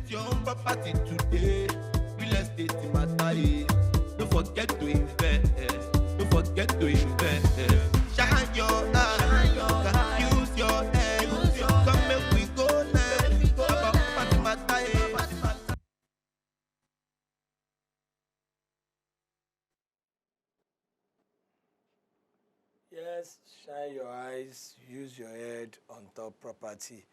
Get your own property today. Real estate in Matai. Don't forget to invest. Don't forget to invest. Shine your eye. Use your head. Come make we go now. About property Matai. Yes, shine your eyes, use your head on top property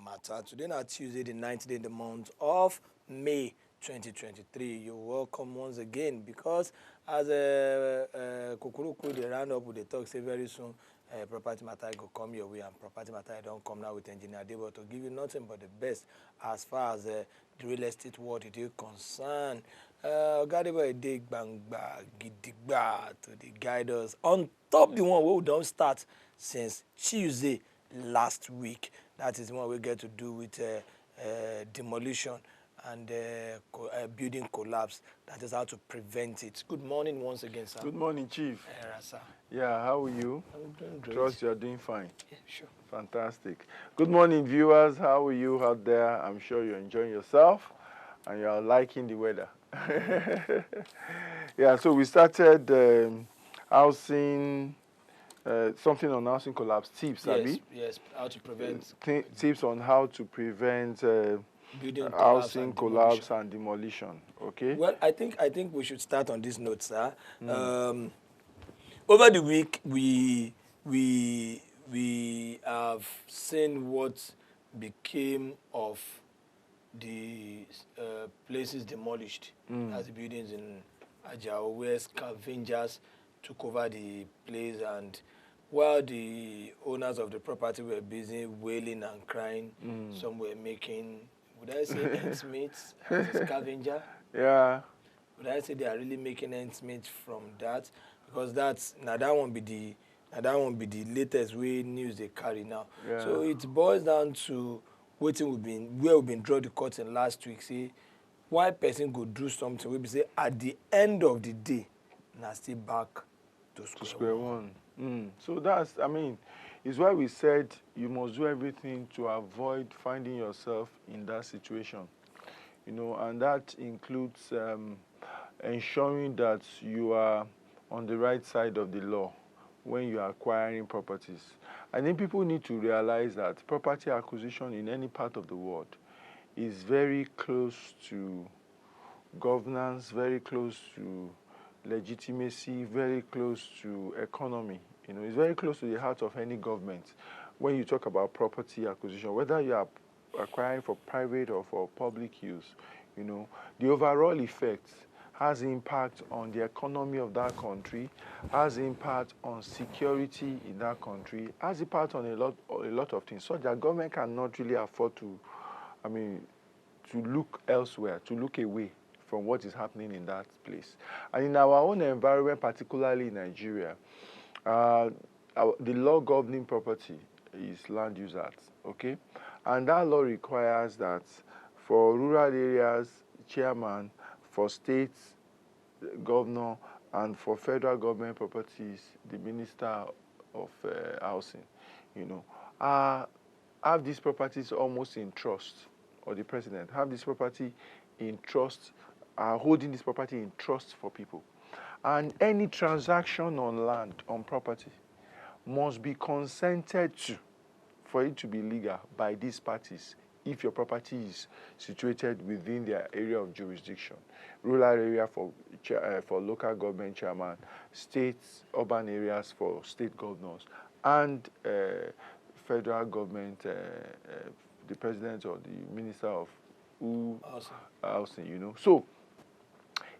matter. Today na Tuesday, the 9th day in the month of May 2023. You're welcome once again because as Kukuruku, they round up with the talk, say very soon, property matter go come your way, and property matter don't come now with engineer Debo to give you nothing but the best as far as the real estate world is concerned. Gadebo dey gbangba gidigba to the guide us on top the one we don't start since Tuesday last week. That is the one we get to do with demolition and building collapse. That is how to prevent it. Good morning once again, sir. Good morning, Chief. Sir. Yeah, how are you? I'm doing great. Trust you're doing fine. Yeah, sure. Fantastic. Good morning, viewers. How are you out there? I'm sure you're enjoying yourself and you're liking the weather. Yeah, so we started housing, something on housing collapse tips, Abi? Yes, how to prevent. Tips on how to prevent building housing collapse and demolition. Okay. Well, I think we should start on this note, sir. Over the week, we have seen what became of the places demolished as the buildings in Ajao, where scavengers took over the place, and while the owners of the property were busy wailing and crying, some were making, would I say ends meet as a scavenger? Yeah. Would I say they are really making ends meet from that? Because that won't be the latest way news they carry now. Yeah. So it boils down to where we've been draw the curtain last week. Say why person go do something? We say at the end of the day, now still back to square one. So that's, I mean, it's why we said you must do everything to avoid finding yourself in that situation. You know, and that includes ensuring that you are on the right side of the law when you are acquiring properties. I think people need to realize that property acquisition in any part of the world is very close to governance, very close to legitimacy, very close to economy. You know, it's very close to the heart of any government when you talk about property acquisition, whether you are acquiring for private or for public use. You know, the overall effect has impact on the economy of that country, has impact on security in that country, has impact on a lot of things. So that government cannot really afford to, to look elsewhere, to look away from what is happening in that place. And in our own environment, particularly in Nigeria, the law governing property is Land Use Act, okay? And that law requires that for rural areas, chairman, for states, governor, and for federal government properties, the minister of housing, you know, have these properties almost in trust, or the president have this property in trust, holding this property in trust for people. And any transaction on land, on property, must be consented to for it to be legal by these parties if your property is situated within their area of jurisdiction. Rural area for local government chairman, states, urban areas for state governors, and federal government, the president or the minister of housing, you know. So,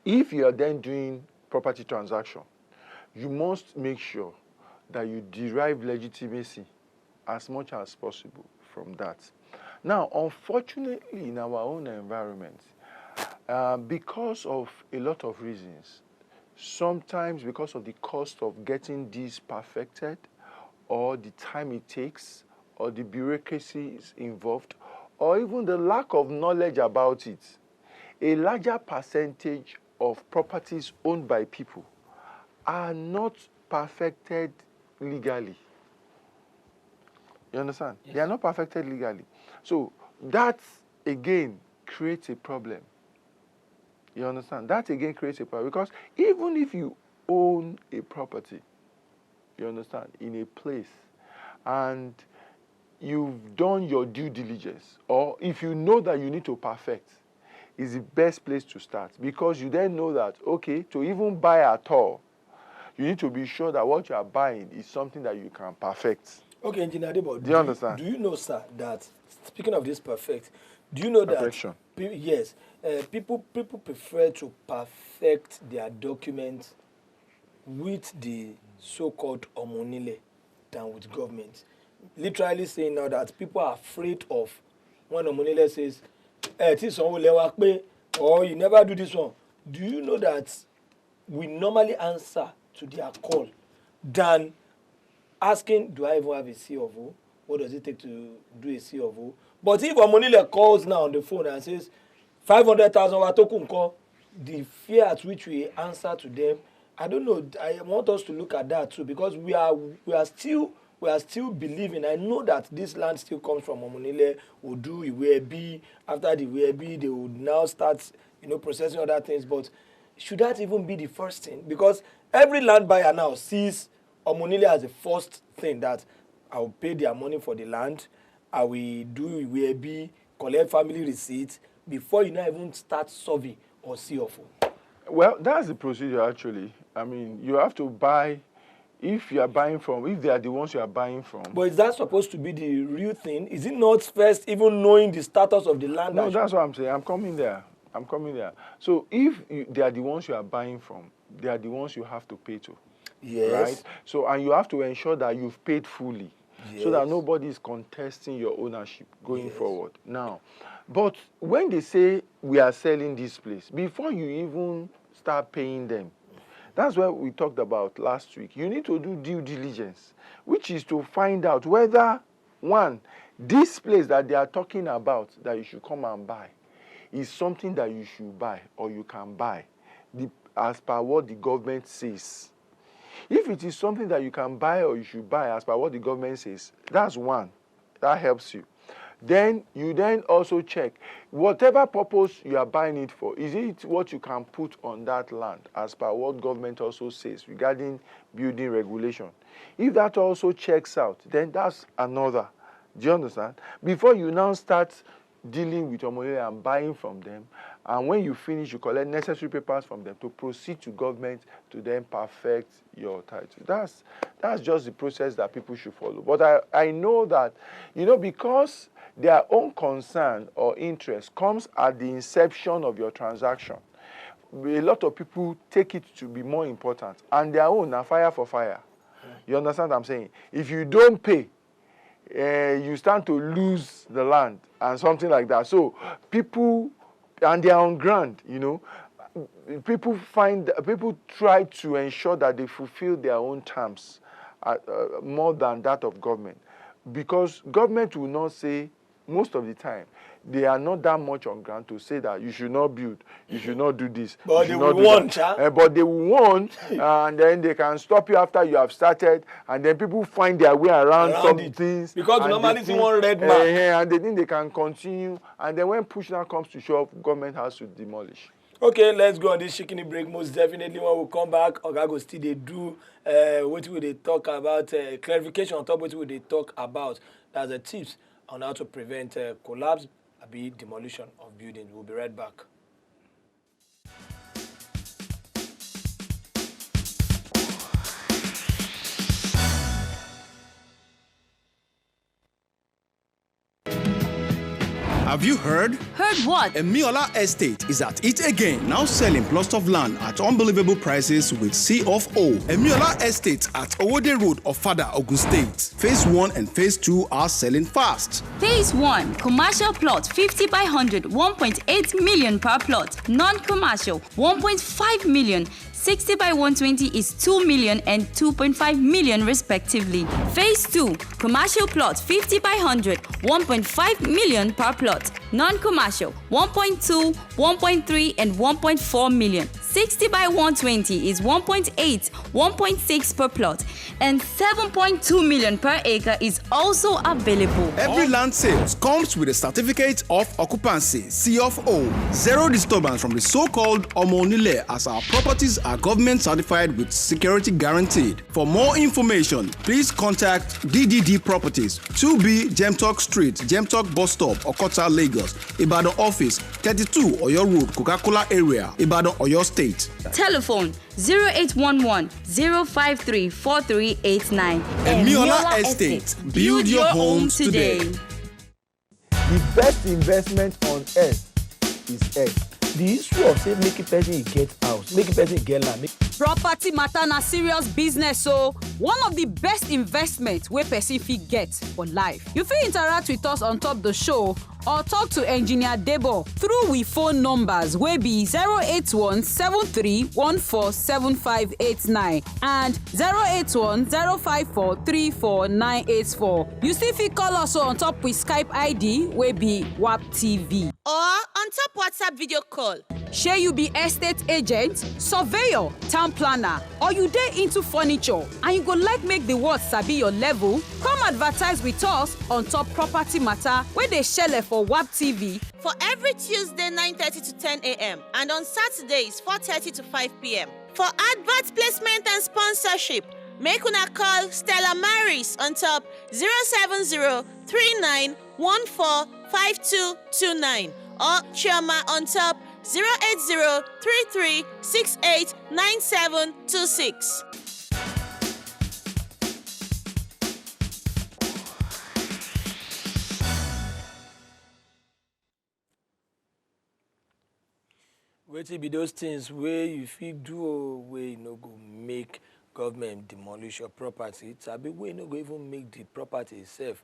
if you are then doing property transaction, you must make sure that you derive legitimacy as much as possible from that. Now, unfortunately, in our own environment, because of a lot of reasons, sometimes because of the cost of getting this perfected, or the time it takes, or the bureaucracies involved, or even the lack of knowledge about it, a larger percentage of properties owned by people are not perfected legally. You understand? Yes. They are not perfected legally. So that, again, creates a problem. You understand? That again creates a problem because even if you own a property, you understand, in a place, and you've done your due diligence, or if you know that you need to perfect, is the best place to start because you then know that, okay, to even buy at all, you need to be sure that what you are buying is something that you can perfect. Okay, Engineer Debo, do you understand? Do you know, sir, that speaking of this perfect, do you know Perfection. that yes, people prefer to perfect their documents with the so-called omonile than with government? Literally saying now that people are afraid of when omonile says, or you never do this one. Do you know that we normally answer to their call than asking, do I even have a C of O? What does it take to do a C of O? But if omonile calls now on the phone and says 500,000 watokunko, the fear at which we answer to them, I don't know. I want us to look at that too because we are still believing. I know that this land still comes from omonile. We'll do Iwebi. After the Iwebi, they would now start, processing other things. But should that even be the first thing? Because every land buyer now sees omonile as the first thing that I will pay their money for the land. I will do Iwebi, collect family receipts before you not even start survey or CFO. Well, that's the procedure actually. I mean, you have to buy. If you are buying from, if they are the ones you are buying from. But is that supposed to be the real thing? Is it not first even knowing the status of the land? No, that's what I'm saying. I'm coming there. So if they are the ones you are buying from, they are the ones you have to pay to. Yes. Right? So, and you have to ensure that you've paid fully. Yes. So that nobody is contesting your ownership going forward. Now, but when they say we are selling this place, before you even start paying them, that's what we talked about last week. You need to do due diligence, which is to find out whether, one, this place that they are talking about that you should come and buy is something that you should buy or you can buy as per what the government says. If it is something that you can buy or you should buy as per what the government says, that's one. That helps you. Then you then also check whatever purpose you are buying it for. Is it what you can put on that land as per what government also says regarding building regulation? If that also checks out, then that's another. Do you understand? Before you now start dealing with omonile and buying from them, and when you finish, you collect necessary papers from them to proceed to government to then perfect your title. That's just the process that people should follow. But I know that, because their own concern or interest comes at the inception of your transaction, a lot of people take it to be more important, and their own are fire for fire. You understand what I'm saying? If you don't pay, you stand to lose the land and something like that. So people, and they are on ground, people try to ensure that they fulfill their own terms more than that of government, because government will not say, most of the time, they are not that much on ground to say that you should not build, you should not do this. But they will want, but they will want, and then they can stop you after you have started, and then people find their way around some things. Because normally it's one red mark. And they think they can continue, and then when push now comes to shove, government has to demolish. Okay, let's go on this shikini break. Most definitely when we come back, Ogago still they do what will they talk about, clarification on top what will they talk about. That's the tips on how to prevent collapse, be demolition of buildings. We'll be right back. Have you heard? Heard what? Emiola Estate is at it again, now selling plots of land at unbelievable prices with C of O. Emiola Estate at Owode Road, Ofada, Ogun State. Phase 1 and Phase 2 are selling fast. Phase 1, commercial plot 50 by 100, 1.8 million per plot. Non-commercial, 1.5 million. 60 by 120 is 2 million and 2.5 million respectively. Phase 2, commercial plot 50 by 100, 1.5 million per plot. Non-commercial, 1.2, 1.3, and 1.4 million. 60 by 120 is 1.8, 1.6 per plot, and 7.2 million per acre is also available. Every land sales comes with a certificate of occupancy, C of O. Zero disturbance from the so-called Omonile, as our properties are government certified with security guaranteed. For more information, please contact DDD Properties, 2B Gemtalk Street, Gemtalk Bus Stop, Okota, Lagos, Ibadan Office, 32 Oyo Road, Coca-Cola Area, Ibadan, Oyo State. Telephone 0811 053 4389. Emiola Estate. Build your home today. The best investment on earth is earth. The issue of say make a person get house, make a person get land. Property matter na serious business, so one of the best investments wey person fit get for life. You fit interact with us on top the show or talk to engineer Debo through we phone numbers wey be 081 7314 7589 and 081 054 34984. You still fit call us on top with Skype ID wey be WAP TV. Or on top WhatsApp video call. Shey you be estate agent, surveyor, town planner, or you dey into furniture and you go like make the world sabi your level? Come advertise with us on top property matter wey dey shele for WAP TV. For every Tuesday 9:30 to 10 a.m. and on Saturdays 4:30 to 5 p.m. For advert placement and sponsorship, make una call Stella Maris on top 070 3914 5229 or Chioma on top 080 33 68 9726. Wetin be those things where you fit do or where you no go make government demolish your property? Sabi where you no go even make the property itself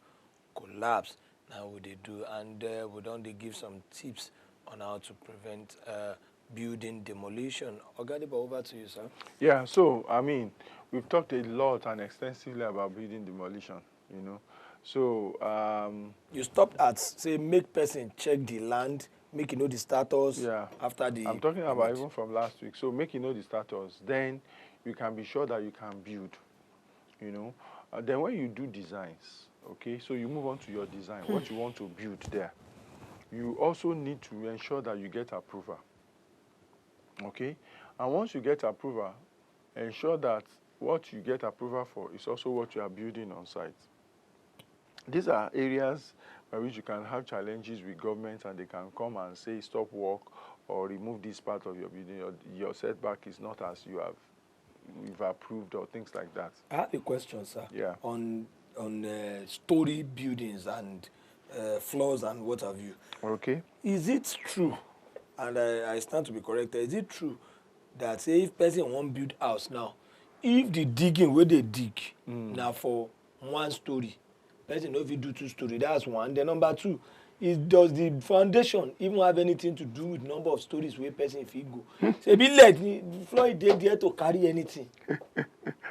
collapse. Now what they do, and we don dey give some tips on how to prevent building demolition. Oga Debo, over to you, sir. Yeah, so, I mean, we've talked a lot and extensively about building demolition, you know. So, you stopped at, say, make person check the land, make you know the status after the... I'm talking about even from last week. So, make you know the status. Then, you can be sure that you can build, you know. Then, when you do designs, okay, so you move on to your design, what you want to build there. You also need to ensure that you get approval, okay? And once you get approval, ensure that what you get approval for is also what you are building on site. These are areas by which you can have challenges with government and they can come and say stop work or remove this part of your building. Your setback is not as you've approved or things like that. I have a question, sir. Yeah. On story buildings and floors and what have you. Okay. Is it true, and I stand to be corrected, is it true that say if person won't build house now, if the digging where they dig now for one story, person know if you do 2 story, that's one. Then number 2, does the foundation even have anything to do with number of stories where person if he go? Say be let the floor is there to carry anything.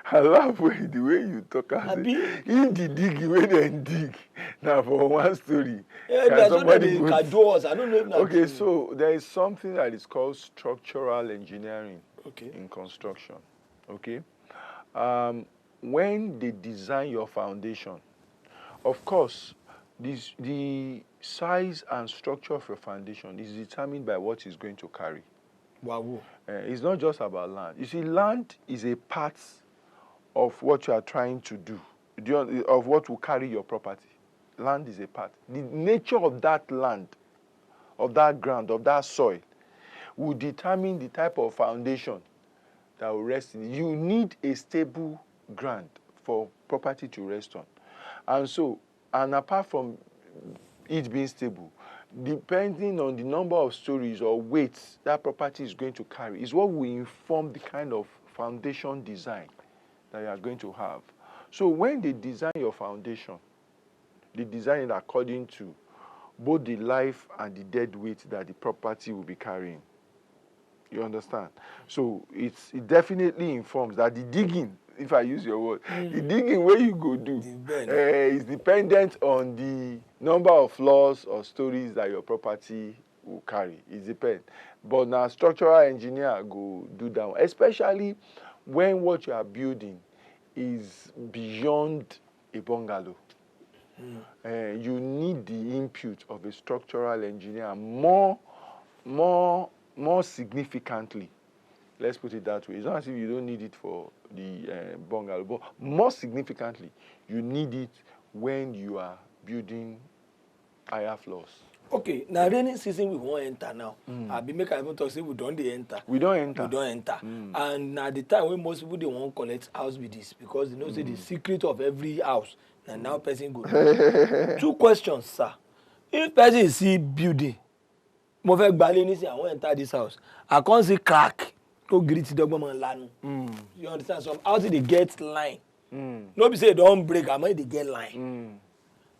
I love the way you talk about it. In the digging, when they dig, now for one story. Yeah, that's what they can do us. I don't know if that's okay, so there is something that is called structural engineering in construction. Okay? When they design your foundation, of course, the size and structure of your foundation is determined by what it's going to carry. Wow. It's not just about land. You see, land is a part of what you are trying to do, of what will carry your property. Land is a part. The nature of that land, of that ground, of that soil, will determine the type of foundation that will rest in it. You need a stable ground for property to rest on. And so, and apart from it being stable, depending on the number of stories or weights that property is going to carry, is what will inform the kind of foundation design that you are going to have. So when they design your foundation, they design it according to both the life and the dead weight that the property will be carrying. You understand? So it definitely informs that the digging, if I use your word, the digging where you go do is dependent on the number of floors or stories that your property will carry. It depends. But now structural engineer go do that one, especially when what you are building is beyond a bungalow. You need the input of a structural engineer more significantly. Let's put it that way. It's not as if you don't need it for the bungalow, but more significantly, you need it when you are building higher floors. Okay, now rainy season we won't enter now. I be make I even talk say we don't enter. We don't enter. We don't enter. And now the time when most people they won't collect house with this because they know say the secret of every house. And now person go. 2 questions, sir. If person see building, mo fẹ́ gbalé nísìn I wan enter this house. I can't see crack. Go greet the government lanu. You understand? Some houses they get line. No be say they don't break, I mean they get line.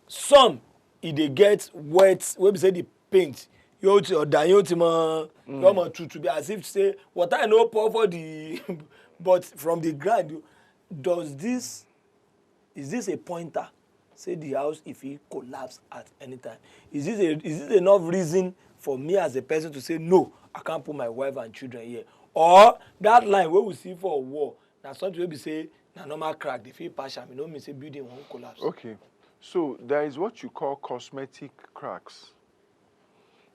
Some if they get wet, we be say the paint. You or down you to be as if say water I no pour for the but from the ground. Is this a pointer? Say the house if it collapse at any time. Is this enough reason for me as a person to say no, I can't put my wife and children here? Or that line where we see for a wall, now something will be say na normal crack, they feel partial, you know me say building won't collapse. Okay. So there is what you call cosmetic cracks.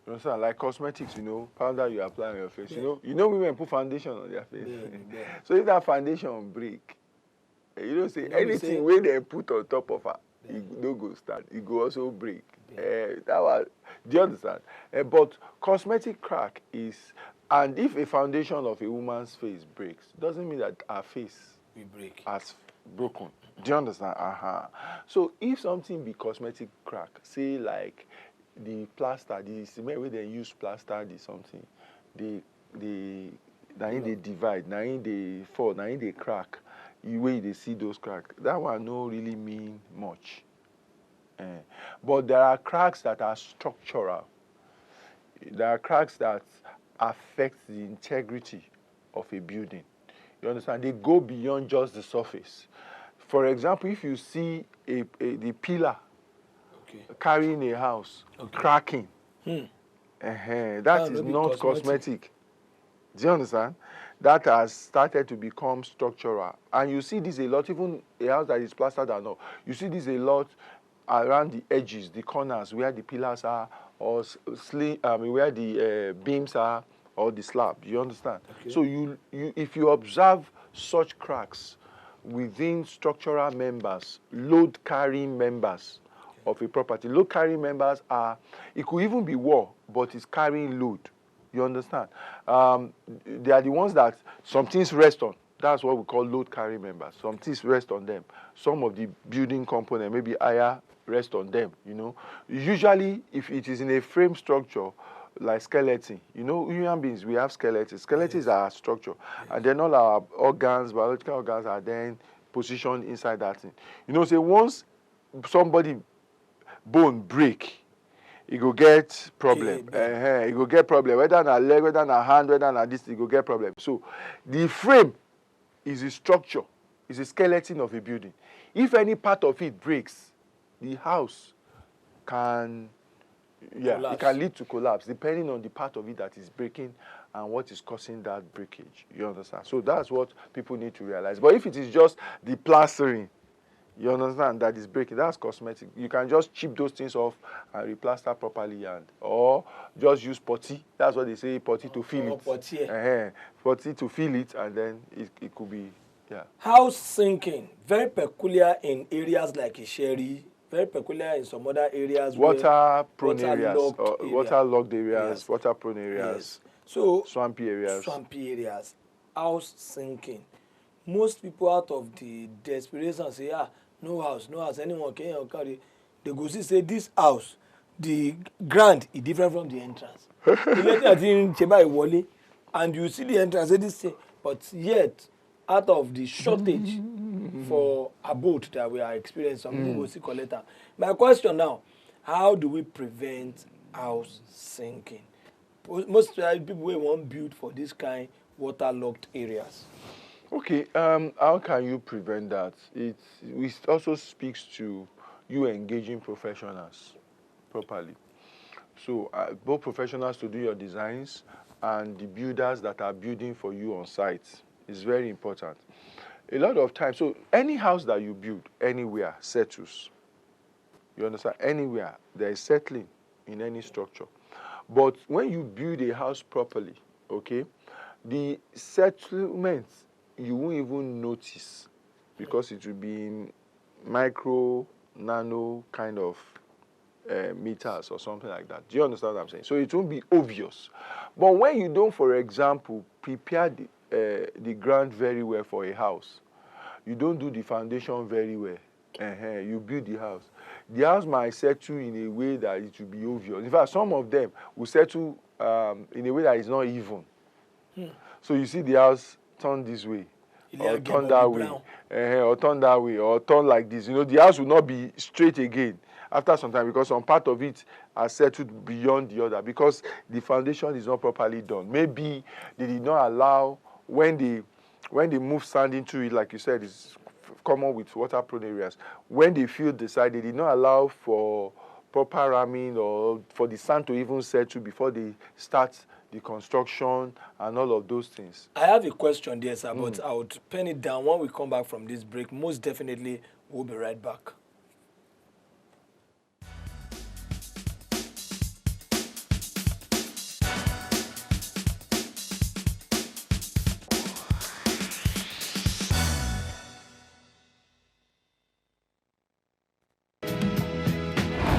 You understand? Like cosmetics, you know, powder you apply on your face. You know women put foundation on their face. So if that foundation break, you don't say anything where they put on top of her, it don't go start. It go also break. That was, do you understand? But cosmetic crack is, and if a foundation of a woman's face breaks, doesn't mean that her face We break. has broken. Do you understand? So if something be cosmetic crack, say like the plaster, the cement where they use plaster, the something, they divide, now they fall, now they crack. The way they see those cracks, that one no really mean much. But there are cracks that are structural. There are cracks that affect the integrity of a building. You understand? They go beyond just the surface. For example, if you see the pillar carrying a house cracking, that is not cosmetic. Do you understand? That has started to become structural. And you see this a lot, even a house that is plastered or not. You see this a lot around the edges, the corners, where the pillars are, or where the beams are, or the slab. You understand? Okay. So if you observe such cracks within structural members, load-carrying members of a property, load-carrying members are, it could even be wall, but it's carrying load. You understand? They are the ones that some things rest on. That's what we call load-carrying members. Some things rest on them. Some of the building component, maybe higher, rest on them, you know. Usually, if it is in a frame structure, like skeleton, you know, human beings, we have skeletons. Skeletons are our structure. And then all our organs, biological organs, are then positioned inside that thing. You know, say once somebody bone break, you go get problem. You go get problem. Whether na leg, whether na hand, whether na this, you go get problem. So the frame is a structure, is a skeleton of a building. If any part of it breaks, the house can, it can lead to collapse, depending on the part of it that is breaking and what is causing that breakage. You understand? So that's what people need to realize. But if it is just the plastering, you understand, that is breaking, that's cosmetic. You can just chip those things off and replaster properly, or just use putty. That's what they say, putty to fill it. Putty to fill it, and then it could be, House sinking, very peculiar in areas like Isheri, very peculiar in some other areas. Water-prone areas, water-logged areas, water-prone areas, yes. So swampy areas. House sinking. Most people out of the desperation say, no house, anyone can carry. They go see, say, this house, the ground is different from the entrance. And you see the entrance, say this thing, but yet, out of the shortage for abode that we are experiencing, some people will see collector. My question now, how do we prevent house sinking? Most people will want build for this kind waterlogged areas. Okay, how can you prevent that? It also speaks to you engaging professionals properly. So both professionals to do your designs and the builders that are building for you on site is very important. A lot of times, so any house that you build anywhere settles. You understand? Anywhere there is settling in any structure. But when you build a house properly, okay, the settlements you won't even notice because it will be in micro, nano kind of meters or something like that. Do you understand what I'm saying? So it won't be obvious. But when you don't, for example, prepare the ground very well for a house, you don't do the foundation very well, you build the house might settle in a way that it will be obvious. In fact, some of them will settle in a way that is not even. So you see the house turn this way, or turn that way, or turn that way, or turn like this. You know, the house will not be straight again after some time because some part of it are settled beyond the other because the foundation is not properly done. Maybe they did not allow, when they move sand into it, like you said, it's common with water-prone areas. When they filled the side, they did not allow for proper ramming or for the sand to even settle before they start the construction and all of those things. I have a question there, sir, but I would pen it down. When we come back from this break, most definitely we'll be right back.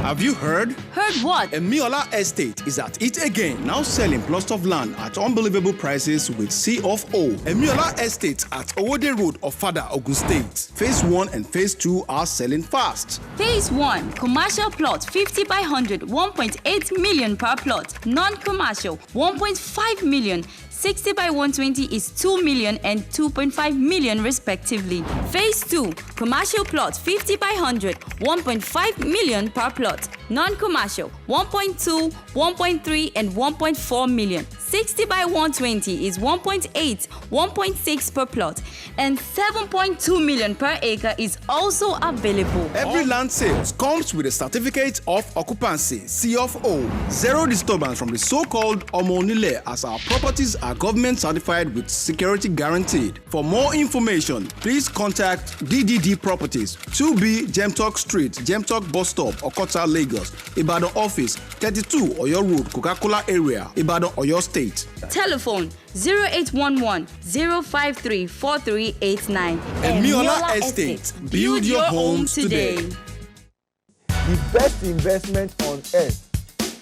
Have you heard? Heard what? Emiola Estate is at it again, now selling plots of land at unbelievable prices with C of O. Emiola Estate at Owode Road of Fada, Ogun State. Phase 1 and Phase 2 are selling fast. Phase 1, commercial plot 50 by 100, 1.8 million per plot. Non-commercial, 1.5 million. 60 by 120 is 2 million and 2.5 million respectively. Phase 2, commercial plot 50 by 100, 1.5 million per plot. Non-commercial, 1.2, 1.3 and 1.4 million. 60 by 120 is 1.8, 1.6 per plot, and 7.2 million per acre is also available. Every land sales comes with a certificate of occupancy, C of O. Zero disturbance from the so-called Omonile, as our properties are government certified with security guaranteed. For more information, please contact DDD Properties, 2B Gemtalk Street, Gemtalk Bus Stop, Okota, Lagos. Ibadan office, 32 Oyo Road, Coca-Cola area, Ibadan, Oyo State. Telephone 0811 053 4389. Emiola Estate. Build your home today. The best investment on earth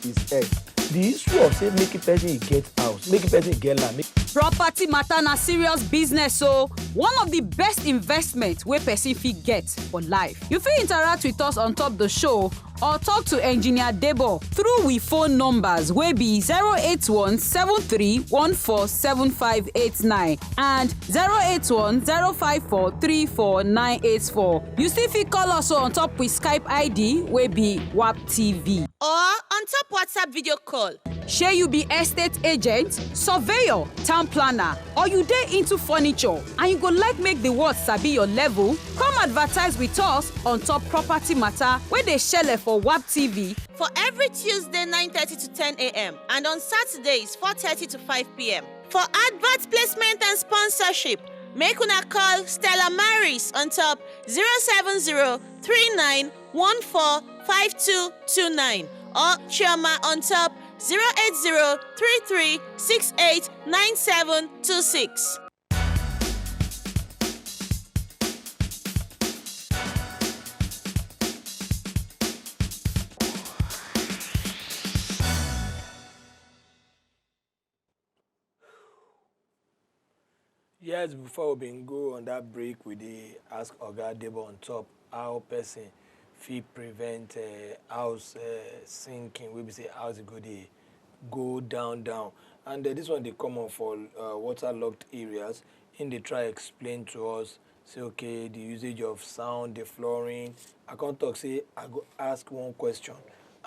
is earth. The issue of say make a person get house, make a person get land. Property matter na serious business, so one of the best investments wey person fit get for life. You fit interact with us on top the show or talk to engineer Debo through we phone numbers wey be 081 7314 7589 and 081 054 34984. You still fit call us on top with Skype ID wey be WAP TV. Or on top WhatsApp video call. Shey you be estate agent, surveyor, town planner, or you dey into furniture and you go like make the world sabi your level? Come advertise with us on top property matter wey dey shele for WAP TV. For every Tuesday 9:30 to 10 a.m. and on Saturdays 4:30 to 5 p.m. For advert placement and sponsorship, make una call Stella Maris on top 07039145229 or Chioma on top 08033689726. Yes, before we been go on that break, we dey ask Oga Debo on top how person fit prevent house sinking. We be say house go down, and this one dey common for waterlogged areas. In they try explain to us, say okay, the usage of sound, the flooring. I can't talk. Say I go ask one question,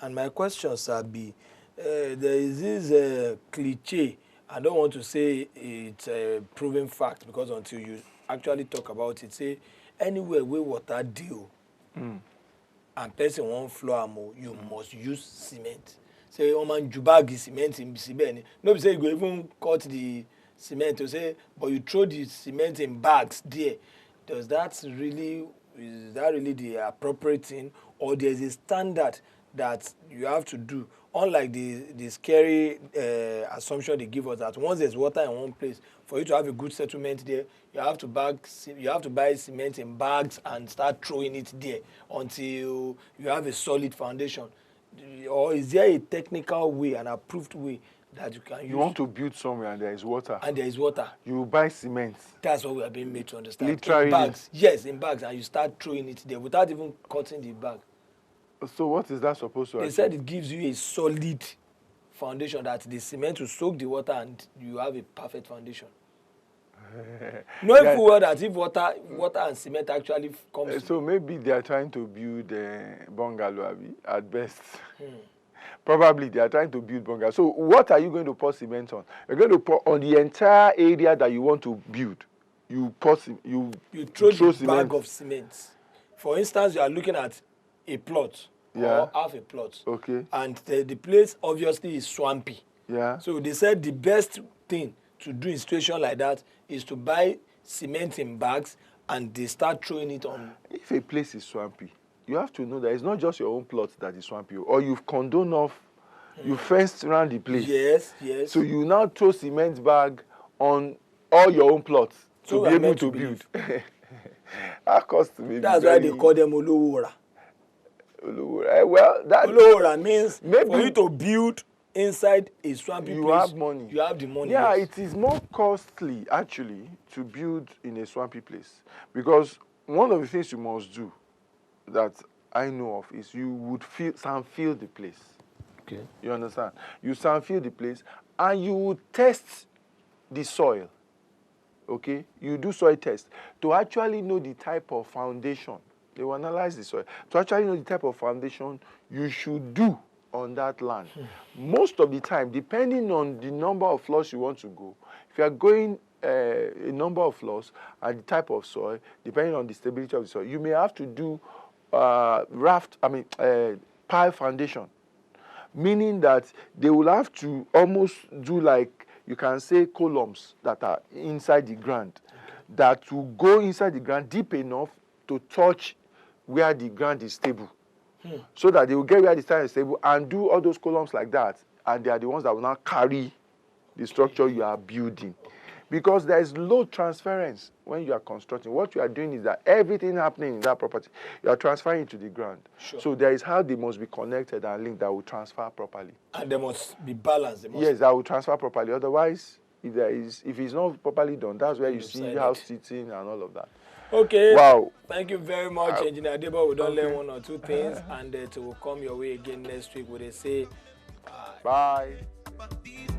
and my question sir be there is this cliche I don't want to say it's a proven fact because until you actually talk about it, say anywhere where water deal and person won't flow more, you must use cement. Say, oh man, you bag cement in cement. No, say you go even cut the cement to say, but you throw the cement in bags there. Is that really the appropriate thing, or there's a standard that you have to do? Unlike the scary assumption they give us that once there's water in one place, for you to have a good settlement there, you have to buy cement in bags and start throwing it there until you have a solid foundation. Or is there a technical way, an approved way that you can use? You want to build somewhere and there is water. And there is water. You buy cement. That's what we are being made to understand. Literally. In bags. Yes, in bags, and you start throwing it there without even cutting the bag. So what is that supposed to They achieve? said it gives you a solid foundation, that the cement will soak the water and you have a perfect foundation. Knowing full well that if water and cement actually comes. So maybe they are trying to build a bungalow at best. Probably they are trying to build bungalow. So what are you going to pour cement on? You're going to pour on the entire area that you want to build. You throw the cement. bag of cement. For instance, you are looking at a plot or half a plot. Okay. And the place obviously is swampy. Yeah. So they said the best thing to do in situation like that is to buy cement in bags and they start throwing it on. If a place is swampy, you have to know that it's not just your own plot that is swampy, or you've condoned off, you fenced around the place. Yes, yes. So you now throw cement bag on all your own plots So to be able to build. That cost me. That's why they call them Olowora. Well, that Olowora means maybe for you to build inside a swampy you place, have money. You have the money. Yeah, yes. it is more costly actually to build in a swampy place, because one of the things you must do that I know of is you would sandfill the place. Okay. You understand? You sandfill the place and you would test the soil. Okay? You do soil test to actually know the type of foundation. They will analyze the soil. To actually know the type of foundation you should do on that land. Most of the time, depending on the number of floors you want to go, if you are going a number of floors and the type of soil, depending on the stability of the soil, you may have to do pile foundation, meaning that they will have to almost do like, you can say, columns that are inside the ground, that will go inside the ground deep enough to touch where the ground is stable. So that they will get where the ground is stable and do all those columns like that, and they are the ones that will now carry the structure you are building. Because there is load transference when you are constructing. What you are doing is that everything happening in that property, you are transferring it to the ground. Sure. So there is how they must be connected and linked that will transfer properly. And they must be balanced. Yes, that will transfer properly. Otherwise, if it's not properly done, that's where you see house sitting and all of that. Okay. Wow. Thank you very much, Engineer Debo. We don't learn one or two things, and it will come your way again next week where they say bye. Bye.